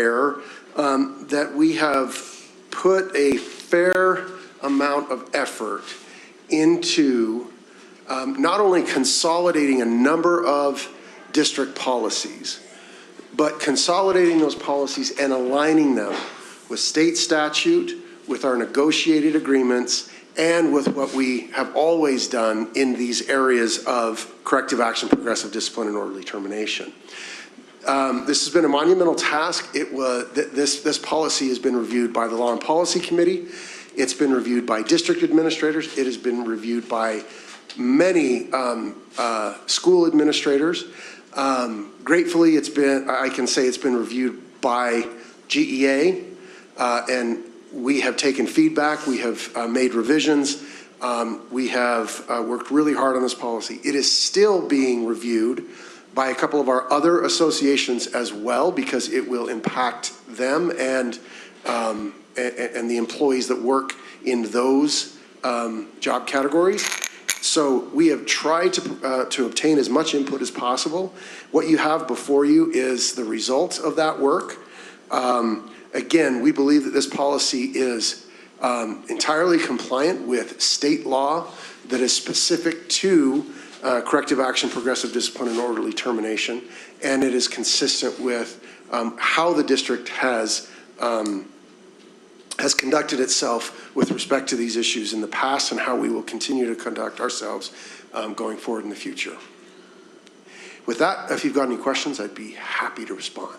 aware that we have put a fair amount of effort into not only consolidating a number of district policies, but consolidating those policies and aligning them with state statute, with our negotiated agreements, and with what we have always done in these areas of corrective action, progressive discipline, and orderly termination. This has been a monumental task. This policy has been reviewed by the Law and Policy Committee. It's been reviewed by district administrators. It has been reviewed by many school administrators. Gratefully, I can say it's been reviewed by GEA, and we have taken feedback. We have made revisions. We have worked really hard on this policy. It is still being reviewed by a couple of our other associations as well, because it will impact them and the employees that work in those job categories. So we have tried to obtain as much input as possible. What you have before you is the results of that work. Again, we believe that this policy is entirely compliant with state law that is specific to corrective action, progressive discipline, and orderly termination, and it is consistent with how the district has conducted itself with respect to these issues in the past and how we will continue to conduct ourselves going forward in the future. With that, if you've got any questions, I'd be happy to respond.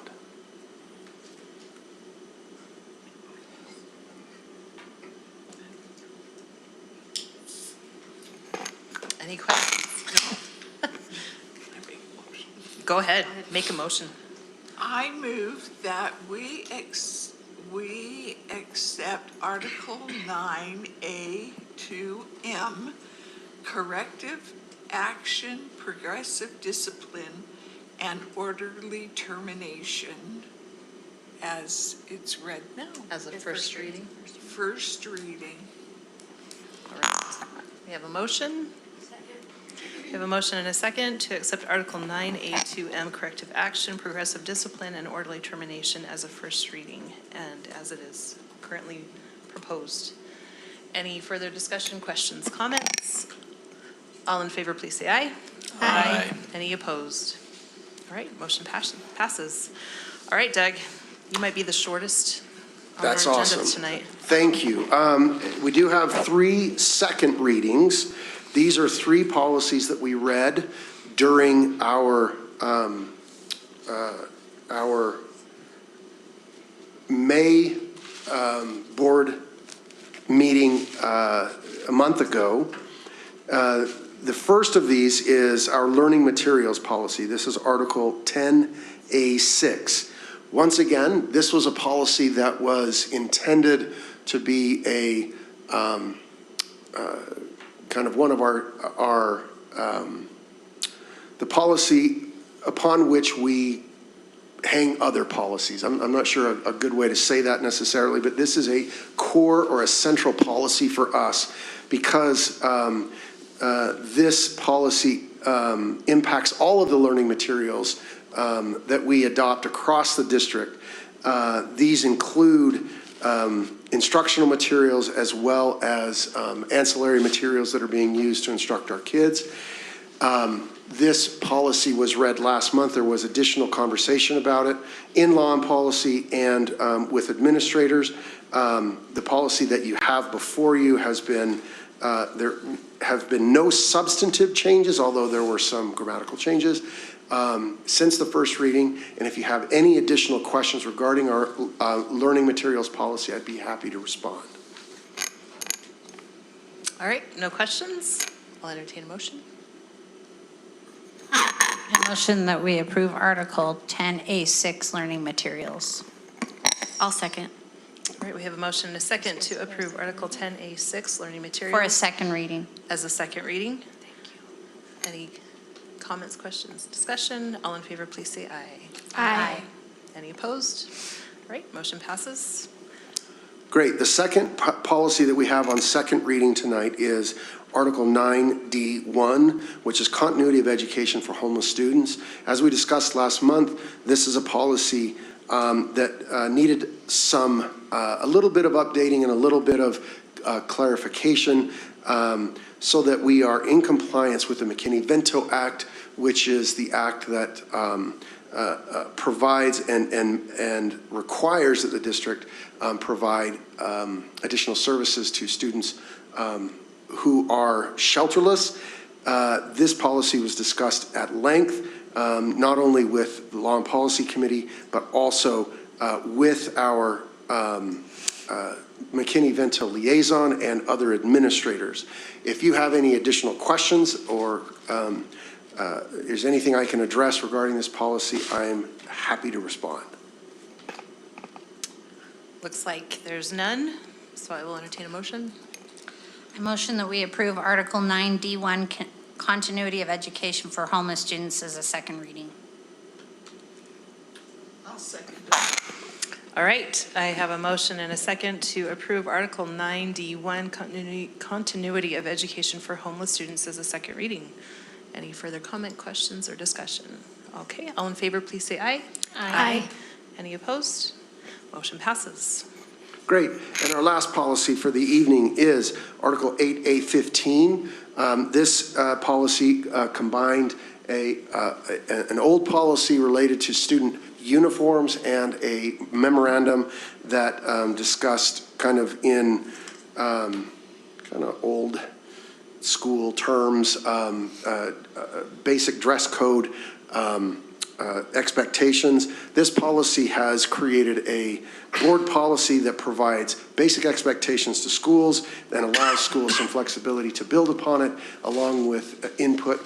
Any questions? Go ahead, make a motion. I move that we accept Article 9A to M, corrective action, progressive discipline, and orderly termination, as it's read now. As a first reading. First reading. All right. We have a motion. We have a motion and a second to accept Article 9A2M, corrective action, progressive discipline, and orderly termination as a first reading and as it is currently proposed. Any further discussion, questions, comments? All in favor, please say aye. Aye. Any opposed? All right, motion passes. All right, Doug, you might be the shortest on our agenda awesome tonight. Thank you. We do have 3 second readings. These are 3 policies that we read during our May board meeting a month ago. The first of these is our learning materials policy. This is Article 10A6. Once again, this was a policy that was intended to be a kind of one of the policy upon which we hang other policies. I'm not sure a good way to say that necessarily, but this is a core or a central policy for us because this policy impacts all of the learning materials that we adopt across the district. These include instructional materials as well as ancillary materials that are being used to instruct our kids. This policy was read last month. There was additional conversation about it in Law and Policy and with administrators. The policy that you have before you has been, there have been no substantive changes, although there were some grammatical changes since the first reading. And if you have any additional questions regarding our learning materials policy, I'd be happy to respond. All right, no questions? I'll entertain a motion. A motion that we approve Article 10A6 learning materials. I'll second. All right, we have a motion and a second to approve Article 10A6 learning materials. For a second reading. As a second reading. Thank you. Any comments, questions, discussion? All in favor, please say aye. Aye. Any opposed? All right, motion passes. Great. The second policy that we have on second reading tonight is Article 9D1, which is continuity of education for homeless students. As we discussed last month, this is a policy that needed a little bit of updating and a little bit of clarification so that we are in compliance with the McKinney-Vento Act, which is the act that provides and requires that the district provide additional services to students who are shelterless. This policy was discussed at length, not only with the Law and Policy Committee, but also with our McKinney-Vento liaison and other administrators. If you have any additional questions or there's anything I can address regarding this policy, I am happy to respond. Looks like there's none, so I will entertain a motion. I motion that we approve Article 9D1, continuity of education for homeless students as a second reading. I'll second it. All right, I have a motion and a second to approve Article 9D1, continuity of education for homeless students as a second reading. Any further comment, questions, or discussion? Okay, all in favor, please say aye. Aye. Any opposed? Motion passes. Great. And our last policy for the evening is Article 8A15. This policy combined an old policy related to student uniforms and a memorandum that discussed kind of in old school terms, basic dress code expectations. This policy has created a board policy that provides basic expectations to schools and allows schools some flexibility to build upon it, along with input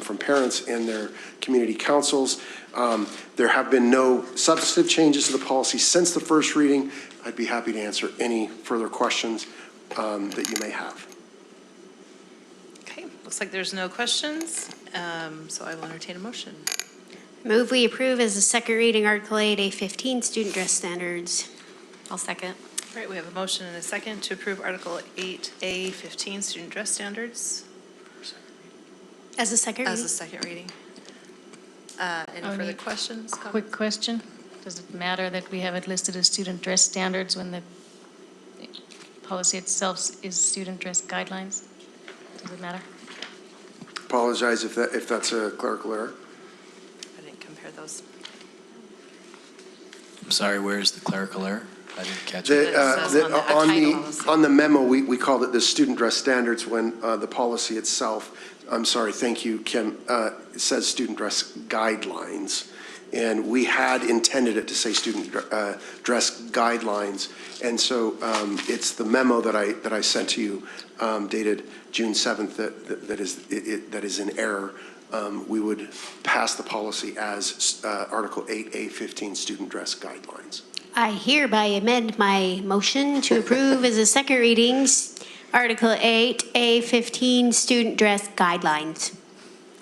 from parents and their community councils. There have been no substantive changes to the policy since the first reading. I'd be happy to answer any further questions that you may have. Okay, looks like there's no questions, so I will entertain a motion. Move we approve as a second reading Article 8A15, student dress standards. I'll second. All right, we have a motion and a second to approve Article 8A15, student dress standards As a second as reading? a second reading. Any Oh, further need- questions? comments? Quick question. Does it matter that we have it listed as student dress standards when the policy itself is student dress guidelines? Does it matter? Apologize if that's a clerical error. I didn't compare those. I'm sorry, where's the clerical error? I didn't catch The, it. says on the title. on the memo, we called it the student dress standards when the policy itself, I'm sorry, thank you, Kim, it says student dress guidelines. And we had intended it to say student dress guidelines. And so it's the memo that I sent to you dated June 7th that is in error. We would pass the policy as Article 8A15 student dress guidelines. I hereby amend my motion to approve as a second reading Article 8A15, student dress guidelines.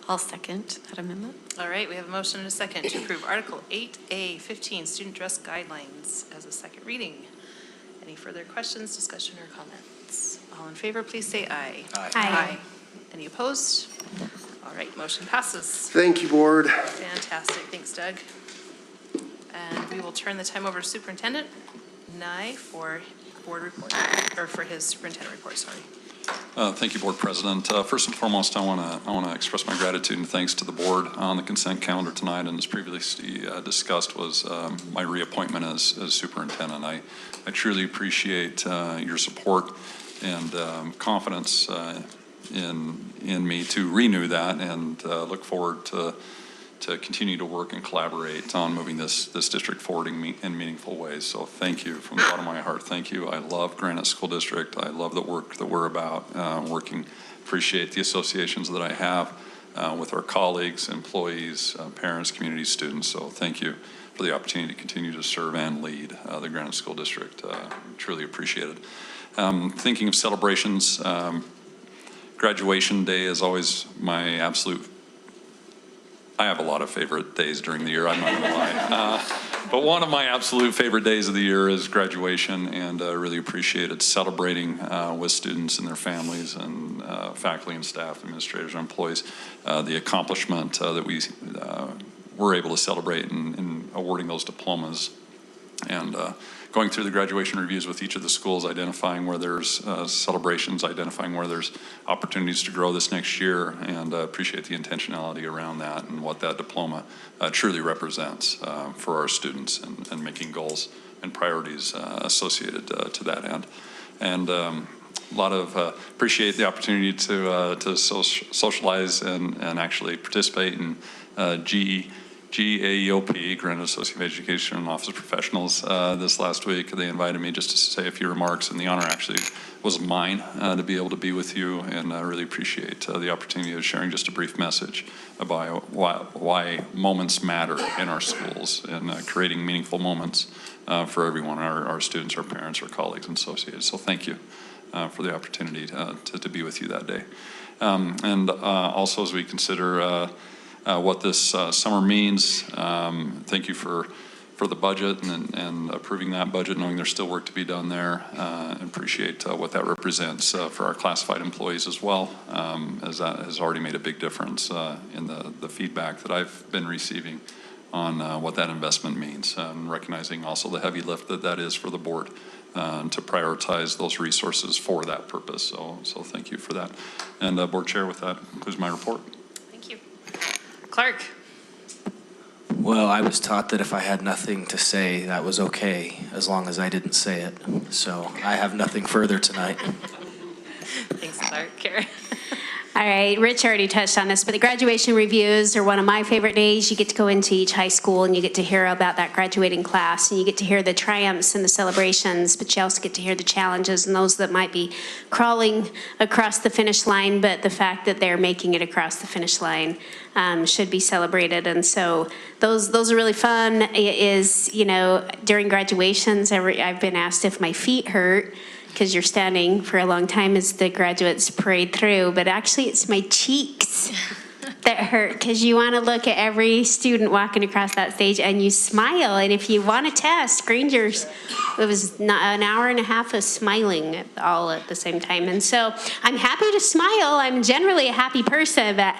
I'll second that amendment. All right, we have a motion and a second to approve Article 8A15, student dress guidelines as a second reading. Any further questions, discussion, or comments? All in favor, please say aye. Aye. Any opposed? All right, motion passes. Thank you, board. Fantastic, thanks, Doug. And we will turn the time over to Superintendent Nye for board report, or for his superintendent report, sorry. Thank you, Board President. First and foremost, I want to express my gratitude and thanks to the board on the consent calendar tonight, and as previously discussed was my reappointment as superintendent. I truly appreciate your support and confidence in me to renew that, and look forward to continue to work and collaborate on moving this district forward in meaningful ways. So thank you from the bottom of my heart. Thank you. I love Granite School District. I love the work that we're about working. Appreciate the associations that I have with our colleagues, employees, parents, community, students. So thank you for the opportunity to continue to serve and lead the Granite School District. Truly appreciate it. Thinking of celebrations, graduation day is always my absolute. I have a lot of favorite days during the year, I'm not going to lie. But one of my absolute favorite days of the year is graduation, and I really appreciated celebrating with students and their families and faculty and staff, administrators and employees, the accomplishment that we're able to celebrate in awarding those diplomas. And going through the graduation reviews with each of the schools, identifying where there's celebrations, identifying where there's opportunities to grow this next year, and appreciate the intentionality around that and what that diploma truly represents for our students, and making goals and priorities associated to that end. And a lot of appreciate the opportunity to socialize and actually participate in GAEOP, Grand Association of Education and Office Professionals, this last week. They invited me just to say a few remarks, and the honor actually was mine to be able to be with you, and I really appreciate the opportunity of sharing just a brief message about why moments matter in our schools, and creating meaningful moments for everyone, our students, our parents, our colleagues, and associates. So thank you for the opportunity to be with you that day. And also, as we consider what this summer means, thank you for the budget and approving that budget, knowing there's still work to be done there. And appreciate what that represents for our classified employees as well, as that has already made a big difference in the feedback that I've been receiving on what that investment means, and recognizing also the heavy lift that is for the board to prioritize those resources for that purpose. So thank you for that. And Board Chair, with that concludes my report. Thank you. Clark. Well, I was taught that if I had nothing to say, that was okay, as long as I didn't say it. So I have nothing further tonight. Thanks, Clark. Karen. All right, Rich already touched on this, but the graduation reviews are one of my favorite days. You get to go into each high school and you get to hear about that graduating class, and you get to hear the triumphs and the celebrations, but you also get to hear the challenges and those that might be crawling across the finish line, but the fact that they're making it across the finish line should be celebrated. And so those are really fun. It is, during graduations, I've been asked if my feet hurt, because you're standing for a long time as the graduates parade through, but actually it's my cheeks that hurt, because you want to look at every student walking across that stage and you smile. And if you want to test, Granger's, it was an hour and a half of smiling all at the same time. And so I'm happy to smile. I'm generally a happy person, but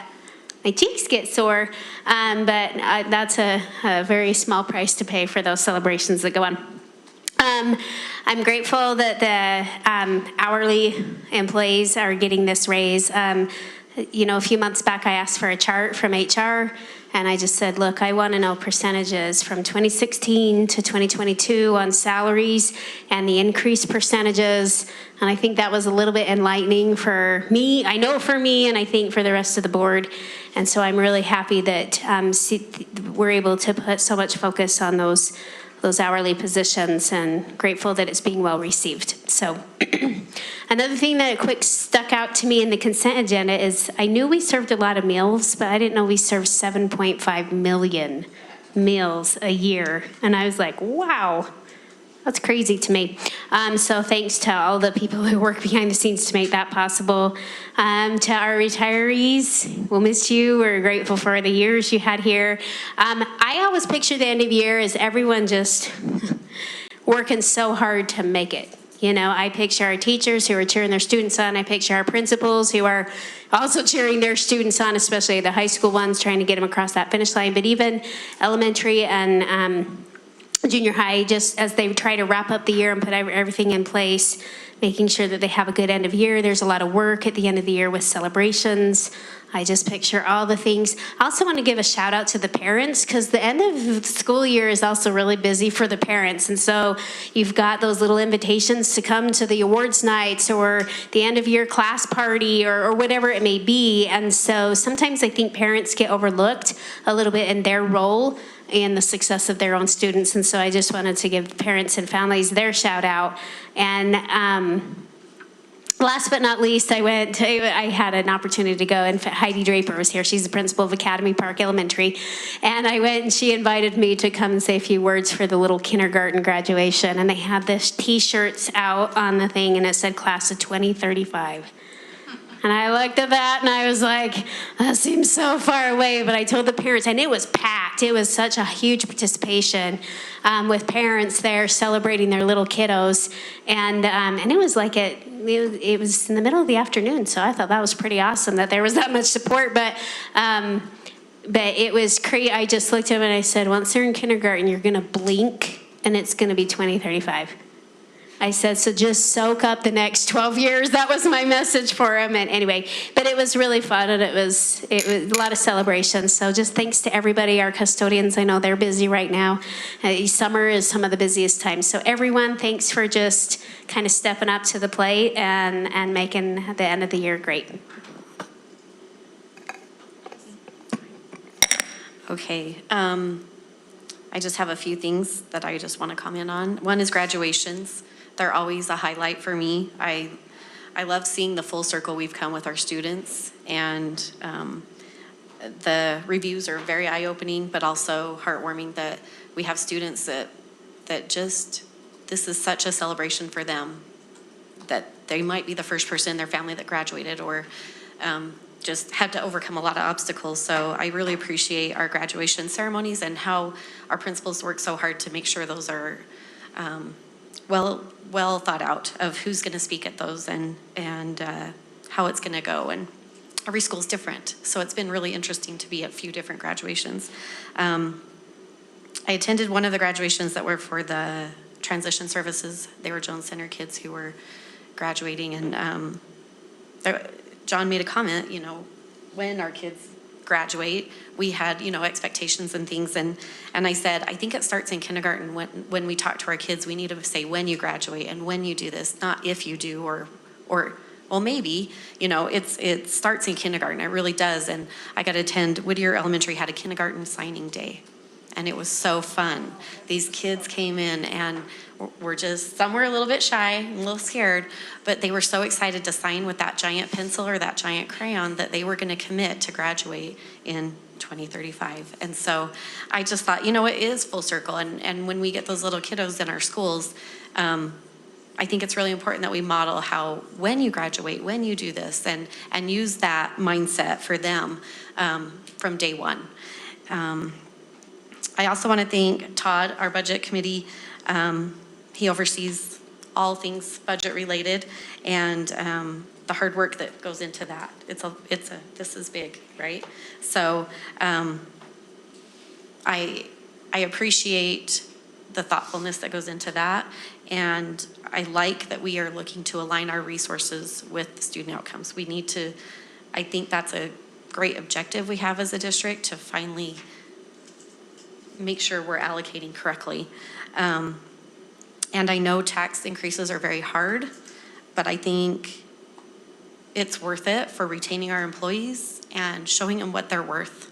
my cheeks get sore. But that's a very small price to pay for those celebrations that go on. I'm grateful that the hourly employees are getting this raise. A few months back I asked for a chart from HR, and I just said, look, I want to know percentages from 2016 to 2022 on salaries and the increased percentages. And I think that was a little bit enlightening for me. I know for me, and I think for the rest of the board. And so I'm really happy that we're able to put so much focus on those hourly positions, and grateful that it's being well received. So another thing that quick stuck out to me in the consent agenda is I knew we served a lot of meals, but I didn't know we served 7.5 million meals a year. And I was like, wow, that's crazy to me. So thanks to all the people who work behind the scenes to make that possible. To our retirees, we'll miss you. We're grateful for the years you had here. I always picture the end of year as everyone just working so hard to make it. I picture our teachers who are cheering their students on. I picture our principals who are also cheering their students on, especially the high school ones, trying to get them across that finish line. But even elementary and junior high, just as they try to wrap up the year and put everything in place, making sure that they have a good end of year. There's a lot of work at the end of the year with celebrations. I just picture all the things. I also want to give a shout out to the parents, because the end of the school year is also really busy for the parents. And so you've got those little invitations to come to the awards nights or the end of year class party or whatever it may be. And so sometimes I think parents get overlooked a little bit in their role and the success of their own students. And so I just wanted to give parents and families their shout out. And last but not least, I had an opportunity to go, and Heidi Draper was here. She's the principal of Academy Park Elementary. And I went and she invited me to come and say a few words for the little kindergarten graduation. And they had this t-shirts out on the thing, and it said class of 2035. And I looked at that and I was like, that seems so far away. But I told the parents, and it was packed. It was such a huge participation with parents there celebrating their little kiddos. And it was like it was in the middle of the afternoon. So I thought that was pretty awesome that there was that much support. But But it was crazy. I just looked at him and I said, once they're in kindergarten, you're going to blink and it's going to be 2035. I said, so just soak up the next 12 years. That was my message for him. And anyway, but it was really fun, and it was a lot of celebrations. So just thanks to everybody, our custodians. I know they're busy right now. Summer is some of the busiest times. So everyone, thanks for just kind of stepping up to the plate and making the end of the year great. Okay, I just have a few things that I just want to comment on. One is graduations. They're always a highlight for me. I love seeing the full circle we've come with our students, and the reviews are very eye-opening, but also heartwarming that we have students that just, this is such a celebration for them, that they might be the first person in their family that graduated, or just had to overcome a lot of obstacles. So I really appreciate our graduation ceremonies and how our principals work so hard to make sure those are well thought out of who's going to speak at those and how it's going to go. And every school's different, so it's been really interesting to be at a few different graduations. I attended one of the graduations that were for the transition services. They were Jones Center kids who were graduating, and John made a comment, when our kids graduate, we had, expectations and things. And I said, I think it starts in kindergarten when we talk to our kids, we need to say when you graduate and when you do this, not if you do, or well, maybe, it starts in kindergarten. It really does. And I got to attend, Whittier Elementary had a kindergarten signing day. And it was so fun. These kids came in and were just, some were a little bit shy, a little scared, but they were so excited to sign with that giant pencil or that giant crayon that they were going to commit to graduate in 2035. And so I just thought, it is full circle. And when we get those little kiddos in our schools, I think it's really important that we model how, when you graduate, when you do this, and use that mindset for them from day one. I also want to thank Todd, our budget committee. He oversees all things budget related, and the hard work that goes into that. This is big, right? So I appreciate the thoughtfulness that goes into that, and I like that we are looking to align our resources with the student outcomes. We need to, I think that's a great objective we have as a district, to finally make sure we're allocating correctly. And I know tax increases are very hard, but I think it's worth it for retaining our employees and showing them what they're worth.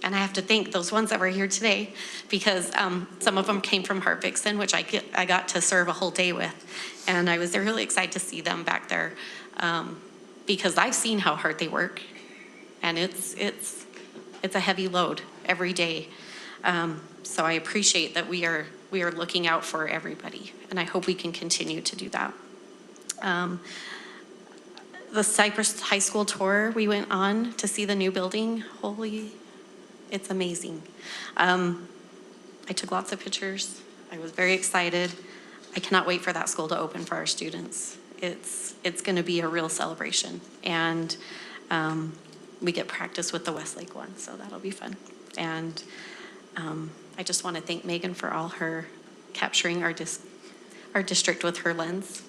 And I have to thank those ones that were here today, because some of them came from Hart-Vixen, which I got to serve a whole day with. And I was really excited to see them back there, because I've seen how hard they work. And it's a heavy load every day. So I appreciate that we are looking out for everybody, and I hope we can continue to do that. The Cypress High School tour we went on to see the new building, it's amazing. I took lots of pictures. I was very excited. I cannot wait for that school to open for our students. It's going to be a real celebration, and we get practice with the Westlake one, so that'll be fun. And I just want to thank Megan for all her capturing our district with her lens.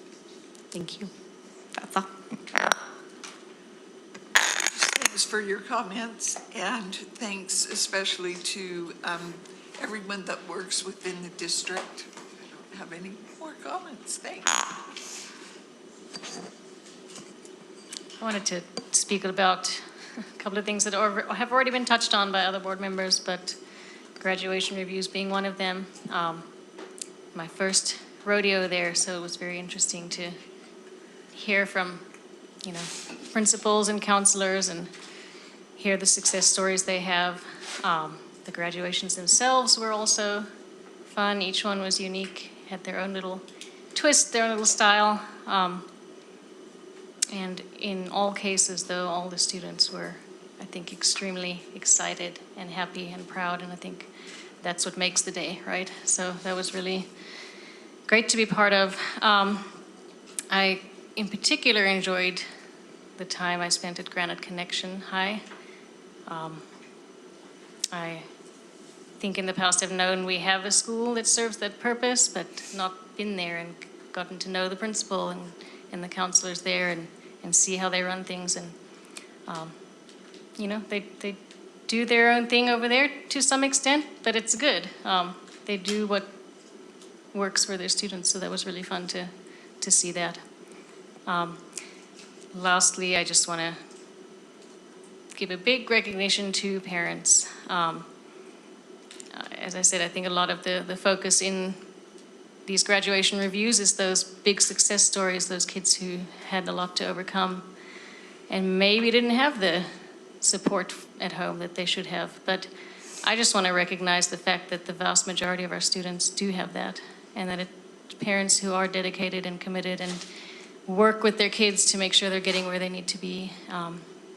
Thank you. That's all. Thanks for your comments, and thanks especially to everyone that works within the district. I don't have any more comments. Thanks. I wanted to speak about a couple of things that have already been touched on by other board members, but graduation reviews being one of them. My first rodeo there, so it was very interesting to hear from, principals and counselors and hear the success stories they have. The graduations themselves were also fun. Each one was unique, had their own little twist, their own little style. And in all cases, though, all the students were, I think, extremely excited and happy and proud, and I think that's what makes the day, right? So that was really great to be part of. I, in particular, enjoyed the time I spent at Granite Connection High. I think in the past I've known we have a school that serves that purpose, but not been there and gotten to know the principal and the counselors there and see how they run things. And, they do their own thing over there to some extent, but it's good. They do what works for their students, so that was really fun to see that. Lastly, I just want to give a big recognition to parents. As I said, I think a lot of the focus in these graduation reviews is those big success stories, those kids who had a lot to overcome and maybe didn't have the support at home that they should have. But I just want to recognize the fact that the vast majority of our students do have that, and that parents who are dedicated and committed and work with their kids to make sure they're getting where they need to be.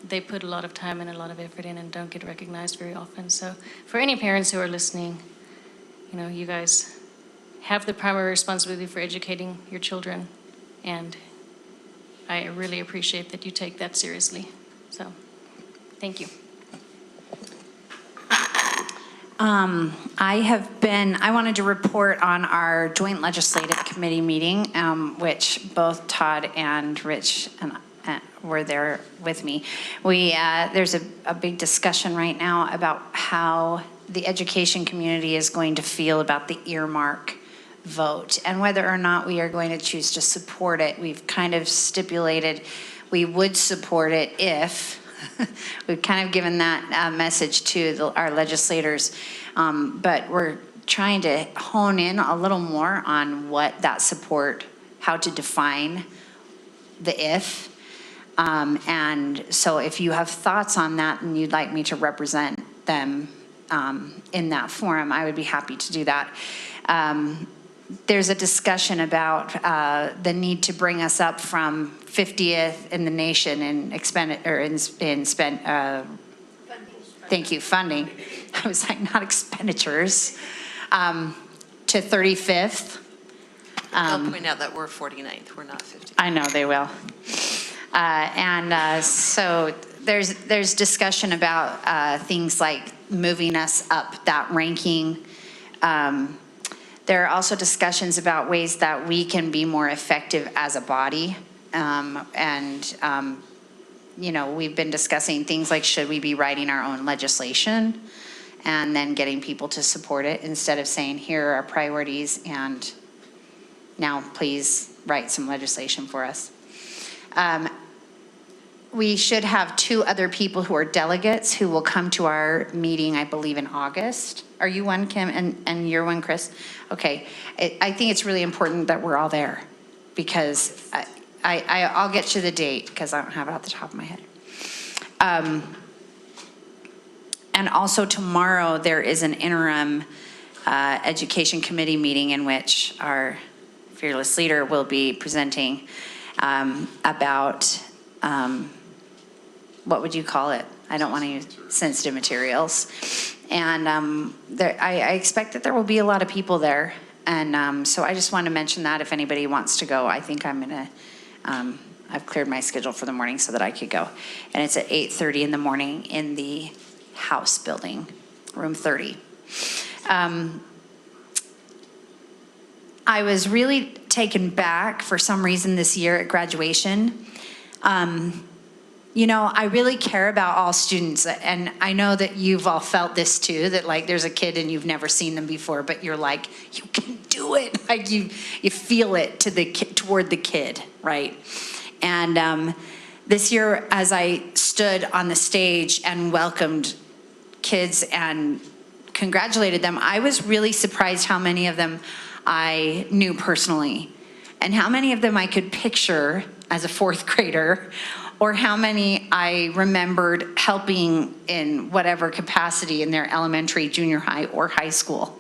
They put a lot of time and a lot of effort in and don't get recognized very often. So for any parents who are listening, you guys have the primary responsibility for educating your children, and I really appreciate that you take that seriously. So, thank you. I wanted to report on our joint legislative committee meeting, which both Todd and Rich were there with me. There's a big discussion right now about how the education community is going to feel about the earmark vote and whether or not we are going to choose to support it. We've kind of stipulated we would support it if we've kind of given that message to our legislators, but we're trying to hone in a little more on what that support, how to define the if. And so if you have thoughts on that and you'd like me to represent them in that forum, I would be happy to do that. There's a discussion about the need to bring us up from 50th in the nation in funding. I was like, not expenditures, to 35th. I'll point out that we're 49th, we're not 50th. I know they will. So there's discussion about things like moving us up that ranking. There are also discussions about ways that we can be more effective as a body. We've been discussing things like, should we be writing our own legislation and then getting people to support it instead of saying, here are our priorities and now please write some legislation for us. We should have 2 other people who are delegates who will come to our meeting, I believe, in August. Are you one, Kim, and you're one, Chris? Okay. I think it's really important that we're all there because I'll get you the date because I don't have it off the top of my head. And also tomorrow there is an interim education committee meeting in which our fearless leader will be presenting about what would you call it? I don't want to use sensitive materials. And I expect that there will be a lot of people there. And so I just want to mention that if anybody wants to go, I think I'm going to, I've cleared my schedule for the morning so that I could go. And it's at 8:30 in the morning in the House building, room 30. I was really taken back for some reason this year at graduation. I really care about all students, and I know that you've all felt this too, that like there's a kid and you've never seen them before, but you're like, you can do it. Like you feel it toward the kid, right? And this year, as I stood on the stage and welcomed kids and congratulated them, I was really surprised how many of them I knew personally and how many of them I could picture as a 4th grader, or how many I remembered helping in whatever capacity in their elementary, junior high, or high school.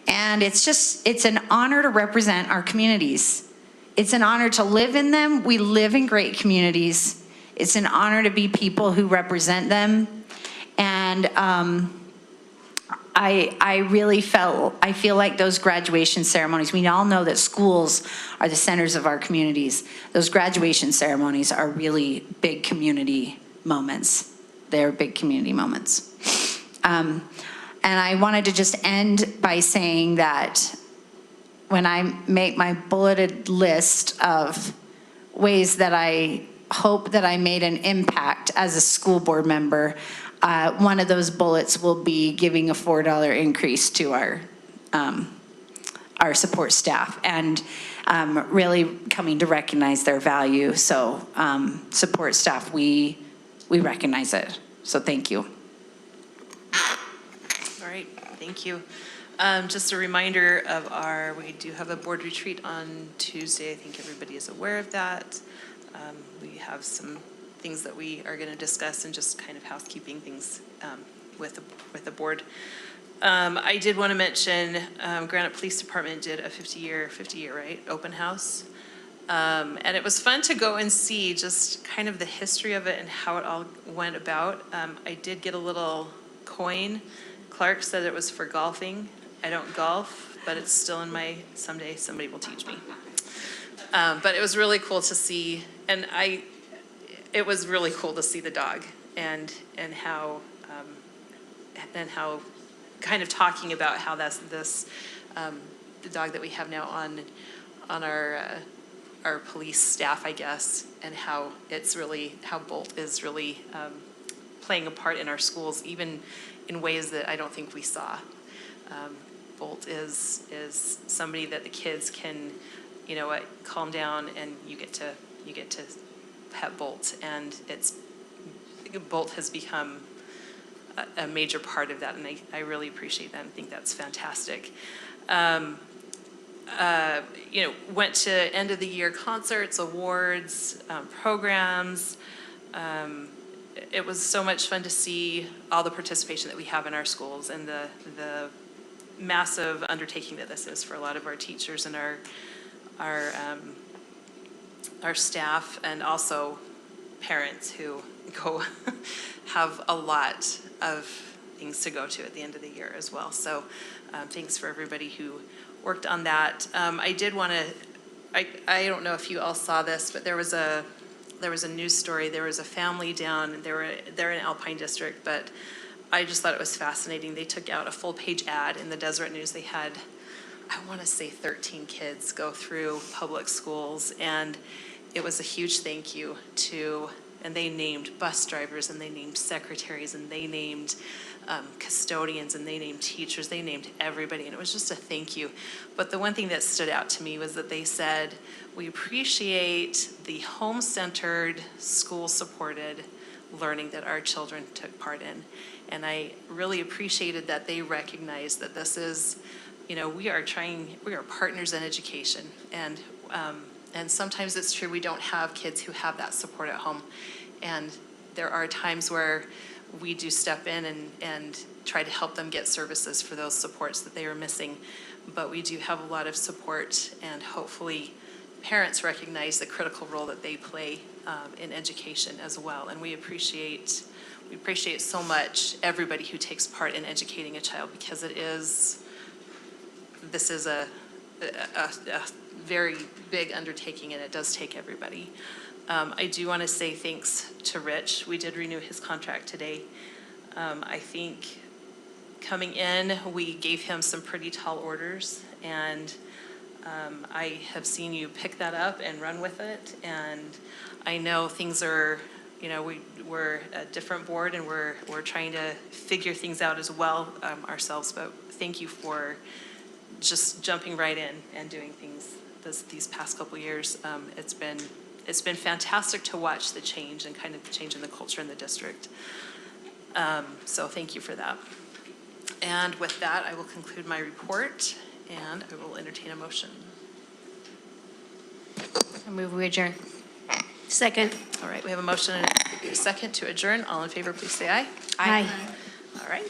And it's an honor to represent our communities. It's an honor to live in them. We live in great communities. It's an honor to be people who represent them. And I feel like those graduation ceremonies, we all know that schools are the centers of our communities. Those graduation ceremonies are really big community moments. They're big community moments. And I wanted to just end by saying that when I make my bulleted list of ways that I hope that I made an impact as a school board member, one of those bullets will be giving a $4 increase to our support staff and really coming to recognize their value. So support staff, we recognize it. So thank you. All right, thank you. Just a reminder of we do have a board retreat on Tuesday. I think everybody is aware of that. We have some things that we are going to discuss and just kind of housekeeping things with the board. I did want to mention Granite Police Department did a 50-year, right, open house. And it was fun to go and see just kind of the history of it and how it all went about. I did get a little coin. Clark said it was for golfing. I don't golf, but it's still in someday somebody will teach me. But it was really cool to see, and it was really cool to see the dog and how kind of talking about how that's the dog that we have now on our police staff, I guess, and how Bolt is really playing a part in our schools, even in ways that I don't think we saw. Bolt is somebody that the kids can, calm down, and you get to pet Bolt, and Bolt has become a major part of that, and I really appreciate that and think that's fantastic. Went to end of the year concerts, awards, programs. It was so much fun to see all the participation that we have in our schools and the massive undertaking that this is for a lot of our teachers and our staff, and also parents who go have a lot of things to go to at the end of the year as well. So thanks for everybody who worked on that. I did want to, I don't know if you all saw this, but there was a news story. There was a family down, they're in Alpine District, but I just thought it was fascinating. They took out a full page ad in the Deseret News. They had, I want to say 13 kids go through public schools, and it was a huge thank you and they named bus drivers, and they named secretaries, and they named custodians, and they named teachers, they named everybody, and it was just a thank you. But the one thing that stood out to me was that they said, we appreciate the home-centered, school-supported learning that our children took part in. And I really appreciated that they recognized that this is, we are partners in education, and sometimes it's true we don't have kids who have that support at home. And there are times where we do step in and try to help them get services for those supports that they are missing. But we do have a lot of support, and hopefully parents recognize the critical role that they play in education as well. And we appreciate so much everybody who takes part in educating a child, because this is a very big undertaking, and it does take everybody. I do want to say thanks to Rich. We did renew his contract today. I think coming in, we gave him some pretty tall orders, and I have seen you pick that up and run with it. And I know things are, we're a different board, and we're trying to figure things out as well ourselves. But thank you for just jumping right in and doing things these past couple years. It's been fantastic to watch the change and kind of the change in the culture in the district. So thank you for that. And with that, I will conclude my report, and I will entertain a motion. I move we adjourn. Second. All right, we have a motion and a second to adjourn. All in favor, please say aye. Aye. All right.